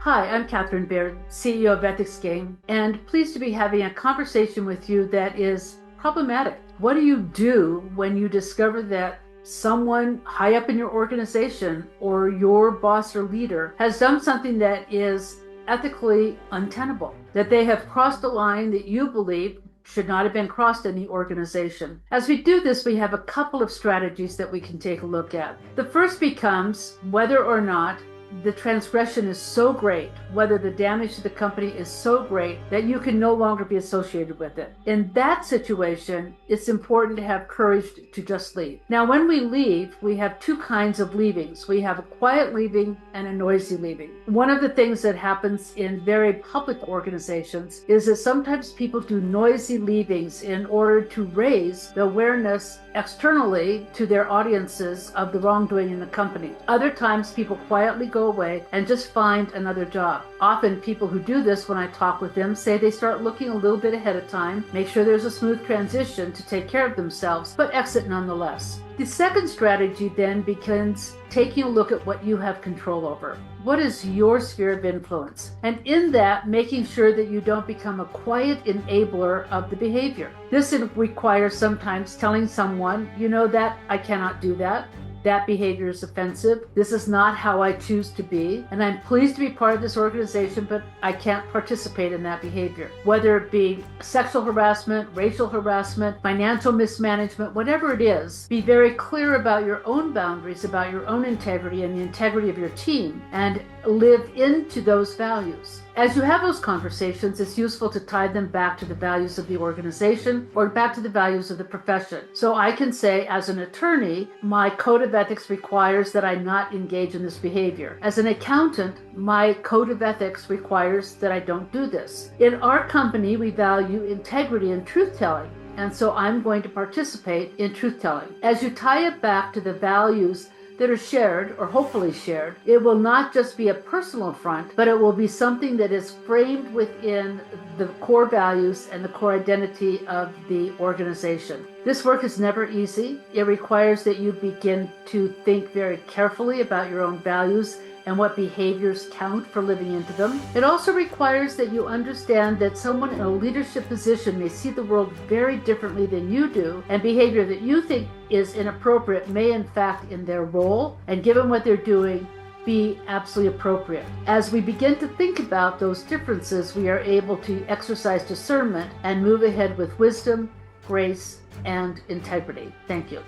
Hi, I'm Catharyn Baird, CEO of Ethics Game, and pleased to be having a conversation with you that is problematic. What do you do when you discover that someone high up in your organization or your boss or leader has done something that is ethically untenable, that they have crossed a line that you believe should not have been crossed in the organization? As we do this, we have a couple of strategies that we can take a look at. The first becomes whether or not the transgression is so great, whether the damage to the company is so great that you can no longer be associated with it. In that situation, it's important to have courage to just leave. Now, when we leave, we have two kinds of leavings. We have a quiet leaving and a noisy leaving. One of the things that happens in very public organizations is that sometimes people do noisy leavings in order to raise the awareness externally to their audiences of the wrongdoing in the company. Other times, people quietly go away and just find another job. Often people who do this, when I talk with them, say they start looking a little bit ahead of time, make sure there's a smooth transition to take care of themselves, but exit nonetheless. The second strategy then begins taking a look at what you have control over. What is your sphere of influence? And in that, making sure that you don't become a quiet enabler of the behavior. This requires sometimes telling someone, you know that I cannot do that. That behavior is offensive. This is not how I choose to be. And I'm pleased to be part of this organization, but I can't participate in that behavior. Whether it be sexual harassment, racial harassment, financial mismanagement, whatever it is, be very clear about your own boundaries, about your own integrity and the integrity of your team, and live into those values. As you have those conversations, it's useful to tie them back to the values of the organization or back to the values of the profession. So I can say, as an attorney, my code of ethics requires that I not engage in this behavior. As an accountant, my code of ethics requires that I don't do this. In our company, we value integrity and truth-telling. And so I'm going to participate in truth-telling. As you tie it back to the values that are shared, or hopefully shared, it will not just be a personal affront, but it will be something that is framed within the core values and the core identity of the organization. This work is never easy. It requires that you begin to think very carefully about your own values and what behaviors count for living into them. It also requires that you understand that someone in a leadership position may see the world very differently than you do, and behavior that you think is inappropriate may in fact, in their role and given what they're doing, be absolutely appropriate. As we begin to think about those differences, we are able to exercise discernment and move ahead with wisdom, grace, and integrity. Thank you.